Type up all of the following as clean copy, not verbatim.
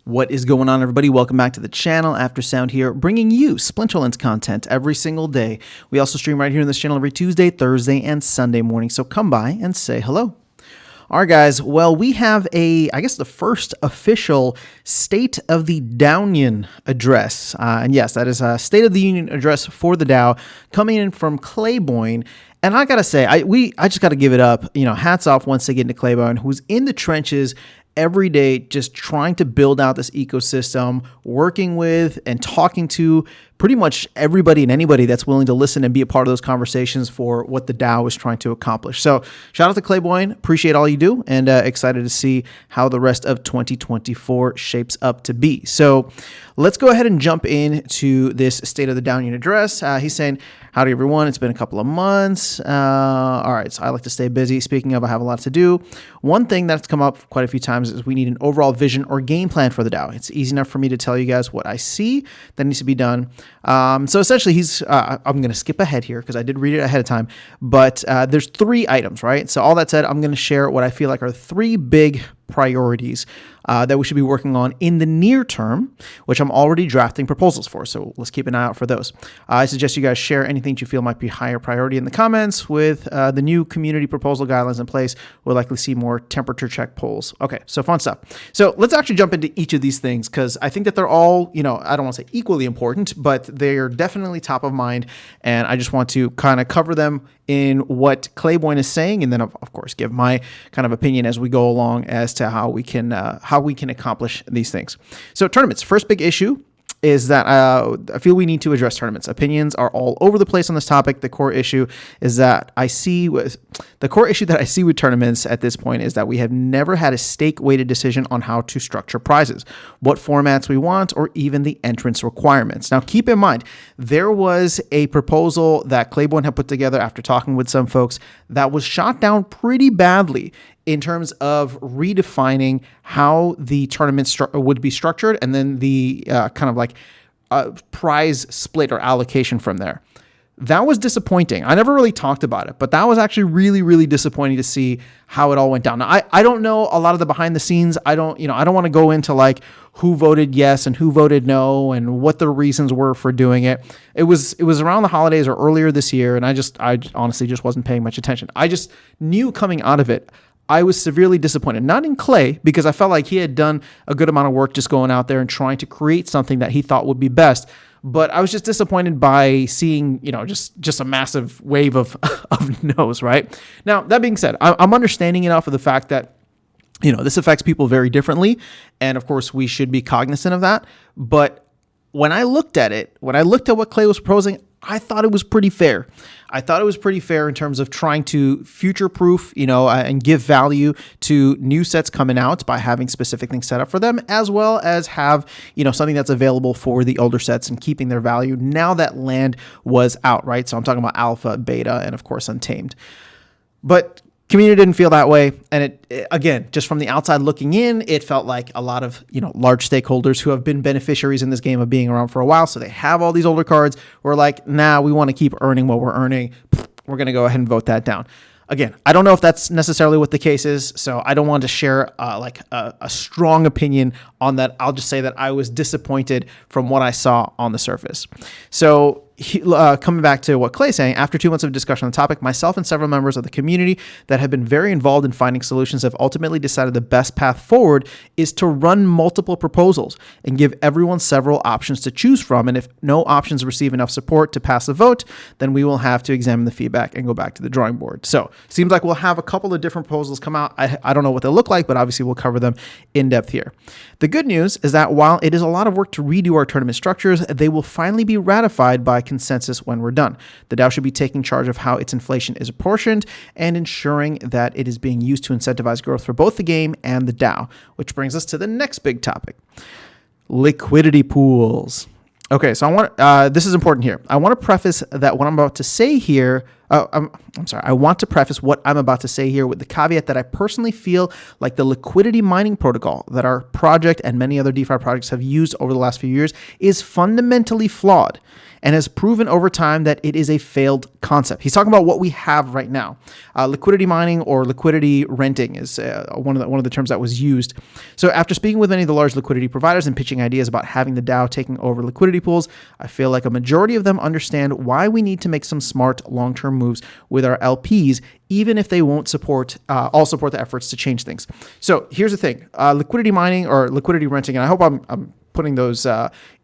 What is going on, everybody? Welcome back to the channel. After Sound here, bringing you Splinterlands content every single day. We also stream right here on this channel every Tuesday, Thursday, and Sunday morning, so come by and say hello. All right, guys. Well, we have I guess the first official State of the Downion address. And yes, that is a State of the Union address for the DAO coming in from Clayboyne. And I got to say, I just got to give it up. Hats off once again to Clayboyne, who's in the trenches every day, just trying to build out this ecosystem, working with and talking to pretty much everybody and anybody that's willing to listen and be a part of those conversations for what the DAO is trying to accomplish. So shout out to Clayboyne. Appreciate all you do, and excited to see how the rest of 2024 shapes up to be. So let's go ahead and jump into this State of the Downion address. He's saying, howdy, everyone. It's been a couple of months. All right, so I like to stay busy. Speaking of, I have a lot to do. One thing that's come up quite a few times is we need an overall vision or game plan for the DAO. It's easy enough for me to tell you guys what I see that needs to be done. So essentially, I'm going to skip ahead here because I did read it ahead of time, but there's 3 items, right? So all that said, I'm going to share what I feel like are 3 big priorities that we should be working on in the near term, which I'm already drafting proposals for. So let's keep an eye out for those. I suggest you guys share anything that you feel might be higher priority in the comments. With the new community proposal guidelines in place, we'll likely see more temperature check polls. Okay, so fun stuff. So let's actually jump into each of these things because I think that they're all, I don't want to say equally important, but they're definitely top of mind. And I just want to kind of cover them in what Clayboyne is saying, and then of course give my kind of opinion as we go along as to how we can accomplish these things. So tournaments, first big issue is that I feel we need to address tournaments. Opinions are all over the place on this topic. The core issue that I see with tournaments at this point is that we have never had a stake-weighted decision on how to structure prizes, what formats we want, or even the entrance requirements. Now, keep in mind, there was a proposal that Clayboyne had put together after talking with some folks that was shot down pretty badly in terms of redefining how the tournament would be structured, and then the prize split or allocation from there. That was disappointing. I never really talked about it, but that was actually really, really disappointing to see how it all went down. Now, I don't know a lot of the behind the scenes. I don't want to go into like who voted yes and who voted no and what the reasons were for doing it. It was around the holidays or earlier this year, and I honestly just wasn't paying much attention. I just knew coming out of it, I was severely disappointed, not in Clay, because I felt like he had done a good amount of work just going out there and trying to create something that he thought would be best. But I was just disappointed by seeing, just a massive wave of no's, right? Now, that being said, I'm understanding enough of the fact that, this affects people very differently. And of course, we should be cognizant of that. But when I looked at what Clay was proposing, I thought it was pretty fair. I thought it was pretty fair in terms of trying to future-proof, and give value to new sets coming out by having specific things set up for them, as well as have, something that's available for the older sets and keeping their value now that land was out, right? So I'm talking about Alpha, Beta, and of course Untamed. But community didn't feel that way. And it again, just from the outside looking in, it felt like a lot of, large stakeholders who have been beneficiaries in this game of being around for a while. So they have all these older cards. We're like, nah, we want to keep earning what we're earning. We're going to go ahead and vote that down. Again, I don't know if that's necessarily what the case is, so I don't want to share a strong opinion on that. I'll just say that I was disappointed from what I saw on the surface. So coming back to what Clay's saying, after 2 months of discussion on the topic, myself and several members of the community that have been very involved in finding solutions have ultimately decided the best path forward is to run multiple proposals and give everyone several options to choose from. And if no options receive enough support to pass a vote, then we will have to examine the feedback and go back to the drawing board. So seems like we'll have a couple of different proposals come out. I don't know what they'll look like, but obviously we'll cover them in depth here. The good news is that while it is a lot of work to redo our tournament structures, they will finally be ratified by consensus when we're done. The DAO should be taking charge of how its inflation is apportioned and ensuring that it is being used to incentivize growth for both the game and the DAO, which brings us to the next big topic, liquidity pools. Okay, so this is important here. I want to preface that what I'm about to say here I'm sorry. I want to preface what I'm about to say here with the caveat that I personally feel like the liquidity mining protocol that our project and many other DeFi projects have used over the last few years is fundamentally flawed and has proven over time that it is a failed concept. He's talking about what we have right now. Liquidity mining or liquidity renting is one of the terms that was used. So after speaking with many of the large liquidity providers and pitching ideas about having the DAO taking over liquidity pools, I feel like a majority of them understand why we need to make some smart long-term moves with our LPs, even if they won't all support the efforts to change things. So here's the thing, liquidity mining or liquidity renting, and I hope I'm putting those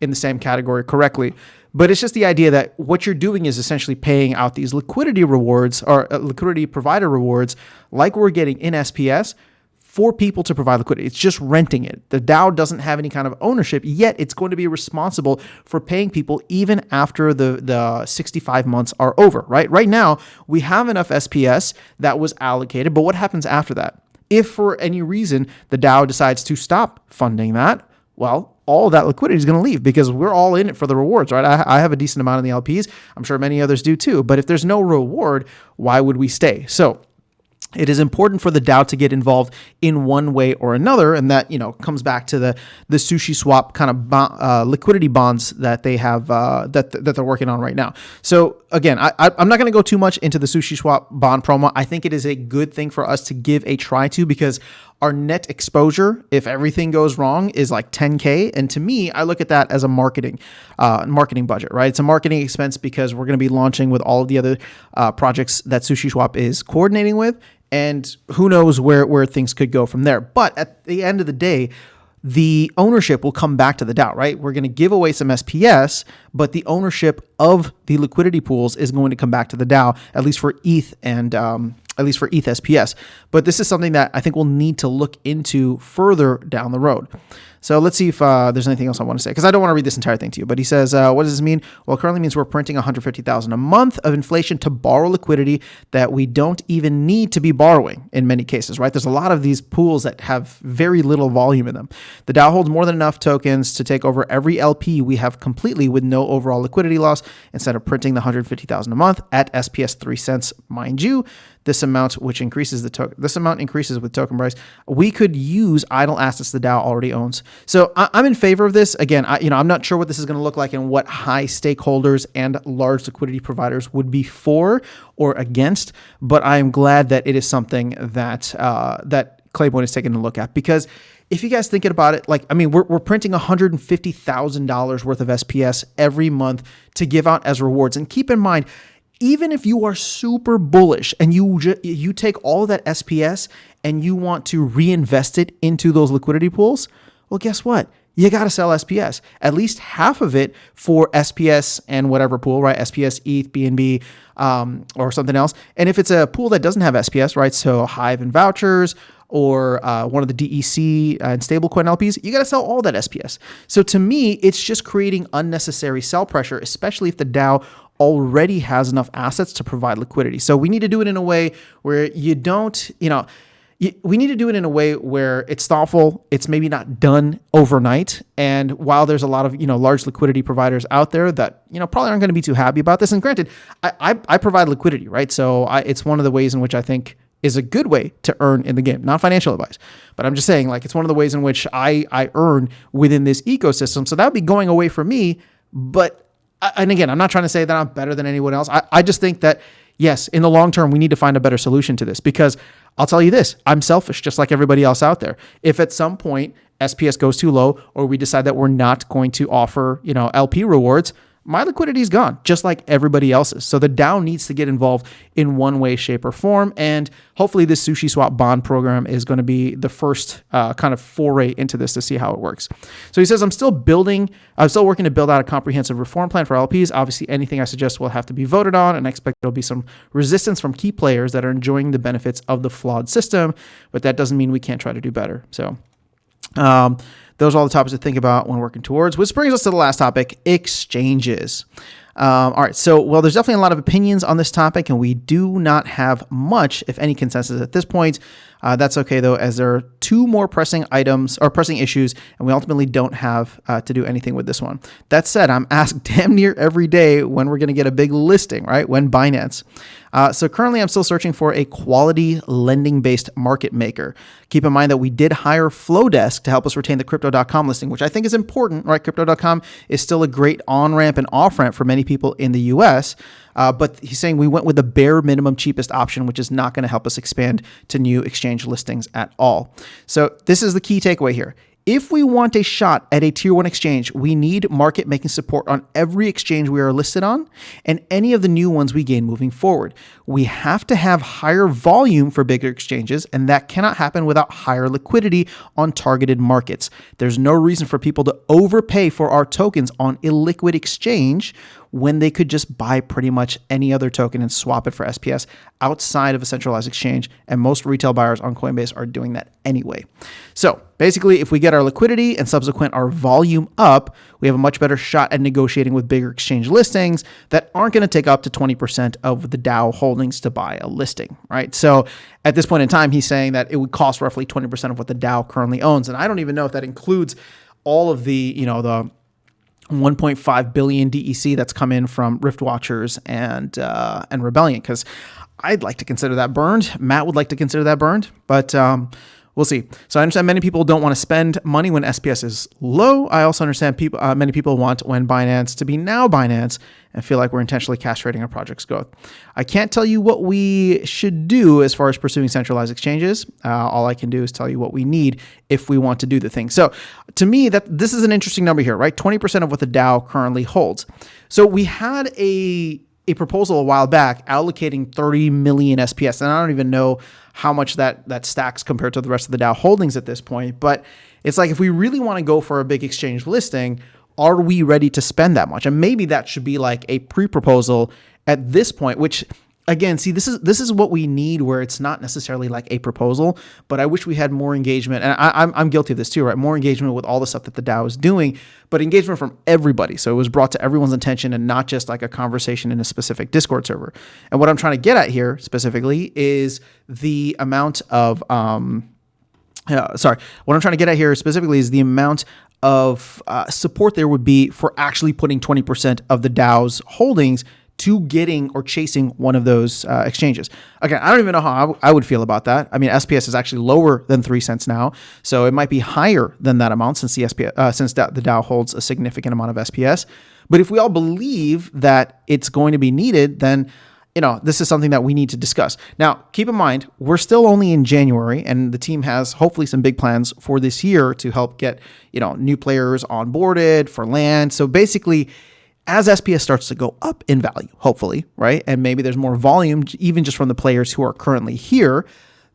in the same category correctly. But it's just the idea that what you're doing is essentially paying out these liquidity rewards or liquidity provider rewards like we're getting in SPS for people to provide liquidity. It's just renting it. The DAO doesn't have any kind of ownership, yet it's going to be responsible for paying people even after the 65 months are over, right? Right now, we have enough SPS that was allocated, but what happens after that? If for any reason the DAO decides to stop funding that, well, all of that liquidity is going to leave because we're all in it for the rewards, right? I have a decent amount in the LPs. I'm sure many others do too. But if there's no reward, why would we stay? So it is important for the DAO to get involved in one way or another, and that comes back to the SushiSwap kind of liquidity bonds that they have that they're working on right now. So again, I'm not going to go too much into the SushiSwap bond promo. I think it is a good thing for us to give a try to because our net exposure, if everything goes wrong, is like 10K, and to me, I look at that as a marketing budget, right? It's a marketing expense because we're going to be launching with all of the other projects that SushiSwap is coordinating with. And who knows where things could go from there. But at the end of the day, the ownership will come back to the DAO, right? We're going to give away some SPS, but the ownership of the liquidity pools is going to come back to the DAO, at least for ETH and at least for ETH SPS. But this is something that I think we'll need to look into further down the road. So let's see if there's anything else I want to say, because I don't want to read this entire thing to you. But he says, what does this mean? Well, it currently means we're printing $150,000 a month of inflation to borrow liquidity that we don't even need to be borrowing in many cases, right? There's a lot of these pools that have very little volume in them. The DAO holds more than enough tokens to take over every LP we have completely with no overall liquidity loss instead of printing the $150,000 a month at SPS 3 cents, mind you. This amount, which increases with token price, we could use idle assets the DAO already owns. So I'm in favor of this. Again, I'm not sure what this is going to look like and what high stakeholders and large liquidity providers would be for or against, but I am glad that it is something that that Claypoint is taking a look at, because if you guys thinking about it, we're printing $150,000 worth of SPS every month to give out as rewards. And keep in mind, even if you are super bullish and you take all of that SPS and you want to reinvest it into those liquidity pools, well, guess what? You got to sell SPS, at least half of it for SPS and whatever pool, right? SPS, ETH, BNB, or something else. And if it's a pool that doesn't have SPS, right? So Hive and Vouchers, or one of the DEC and stablecoin LPs, you got to sell all that SPS. So to me, it's just creating unnecessary sell pressure, especially if the DAO already has enough assets to provide liquidity. So we need to do it in a way where we need to do it in a way where it's thoughtful. It's maybe not done overnight. And while there's a lot of, large liquidity providers out there that, probably aren't going to be too happy about this. And granted, I provide liquidity, right? So it's one of the ways in which I think is a good way to earn in the game, not financial advice, but I'm just saying, it's one of the ways in which I earn within this ecosystem. So that would be going away from me. And again, I'm not trying to say that I'm better than anyone else. I just think that, yes, in the long term, we need to find a better solution to this, because I'll tell you this, I'm selfish, just like everybody else out there. If at some point SPS goes too low, or we decide that we're not going to offer, LP rewards, my liquidity is gone, just like everybody else's. So the DAO needs to get involved in one way, shape, or form. And hopefully this SushiSwap bond program is going to be the first kind of foray into this to see how it works. So he says, I'm still working to build out a comprehensive reform plan for LPs. Obviously, anything I suggest will have to be voted on, and I expect there'll be some resistance from key players that are enjoying the benefits of the flawed system, but that doesn't mean we can't try to do better. So, those are all the topics to think about when working towards, which brings us to the last topic, exchanges. All right. So, there's definitely a lot of opinions on this topic, and we do not have much, if any, consensus at this point. That's okay though, as there are two more pressing items or pressing issues, and we ultimately don't have to do anything with this one. That said, I'm asked damn near every day when we're going to get a big listing, right? When Binance. So currently I'm still searching for a quality lending-based market maker. Keep in mind that we did hire Flowdesk to help us retain the Crypto.com listing, which I think is important, right? Crypto.com is still a great on-ramp and off-ramp for many people in the US. But he's saying we went with the bare minimum cheapest option, which is not going to help us expand to new exchange listings at all. So this is the key takeaway here. If we want a shot at a tier 1 exchange, we need market making support on every exchange we are listed on and any of the new ones we gain moving forward. We have to have higher volume for bigger exchanges, and that cannot happen without higher liquidity on targeted markets. There's no reason for people to overpay for our tokens on illiquid exchange when they could just buy pretty much any other token and swap it for SPS outside of a centralized exchange. And most retail buyers on Coinbase are doing that anyway. So basically, if we get our liquidity and subsequent our volume up, we have a much better shot at negotiating with bigger exchange listings that aren't going to take up to 20% of the DAO holdings to buy a listing, right? So at this point in time, he's saying that it would cost roughly 20% of what the DAO currently owns. And I don't even know if that includes all of the, the 1.5 billion DEC that's come in from Rift Watchers and Rebellion, because I'd like to consider that burned. Matt would like to consider that burned, but we'll see. So I understand many people don't want to spend money when SPS is low. I also understand many people want when Binance to be now Binance and feel like we're intentionally castrating our project's growth. I can't tell you what we should do as far as pursuing centralized exchanges. All I can do is tell you what we need if we want to do the thing. So to me, this is an interesting number here, right? 20% of what the DAO currently holds. So we had a proposal a while back allocating 30 million SPS, and I don't even know how much that stacks compared to the rest of the DAO holdings at this point. But it's like, if we really want to go for a big exchange listing, are we ready to spend that much? And maybe that should be like a pre-proposal at this point, which again, see, this is what we need, where it's not necessarily like a proposal, but I wish we had more engagement. And I'm guilty of this too, right? More engagement with all the stuff that the DAO is doing, but engagement from everybody. So it was brought to everyone's attention and not just like a conversation in a specific Discord server. And what I'm trying to get at here specifically is the amount of, what I'm trying to get at here specifically is the amount of support there would be for actually putting 20% of the DAO's holdings to getting or chasing one of those exchanges. Again, I don't even know how I would feel about that. I mean, SPS is actually lower than 3 cents now, so it might be higher than that amount since the DAO holds a significant amount of SPS. But if we all believe that it's going to be needed, then this is something that we need to discuss. Now, keep in mind, we're still only in January, and the team has hopefully some big plans for this year to help get new players onboarded for land. So basically, as SPS starts to go up in value, hopefully, right? And maybe there's more volume, even just from the players who are currently here,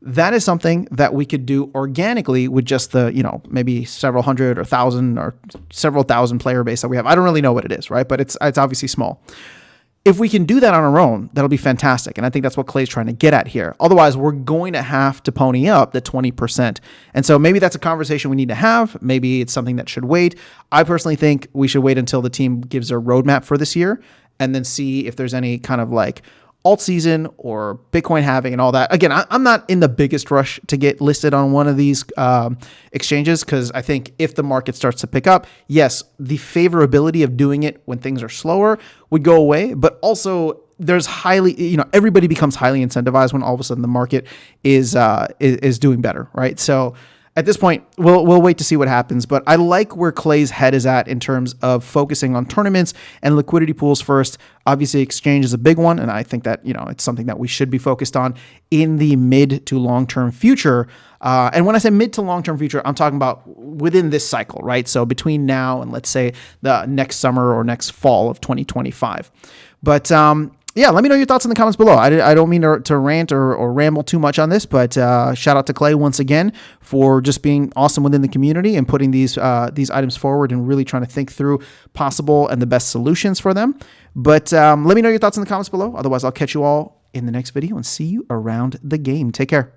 that is something that we could do organically with just the, maybe several hundred or thousand or several thousand player base that we have. I don't really know what it is, right? But it's obviously small. If we can do that on our own, that'll be fantastic. And I think that's what Clay's trying to get at here. Otherwise, we're going to have to pony up the 20%. And so maybe that's a conversation we need to have. Maybe it's something that should wait. I personally think we should wait until the team gives their roadmap for this year and then see if there's any kind of like alt season or Bitcoin halving and all that. Again, I'm not in the biggest rush to get listed on one of these exchanges, because I think if the market starts to pick up, yes, the favorability of doing it when things are slower would go away, but also there's everybody becomes highly incentivized when all of a sudden the market is doing better, right? So at this point, we'll wait to see what happens, but I like where Clay's head is at in terms of focusing on tournaments and liquidity pools first. Obviously, exchange is a big one, and I think that it's something that we should be focused on in the mid to long-term future. And when I say mid to long-term future, I'm talking about within this cycle, right? So between now and let's say the next summer or next fall of 2025. But yeah, let me know your thoughts in the comments below. I don't mean to rant or ramble too much on this, but shout out to Clay once again for just being awesome within the community and putting these items forward and really trying to think through possible and the best solutions for them. But let me know your thoughts in the comments below. Otherwise, I'll catch you all in the next video and see you around the game. Take care.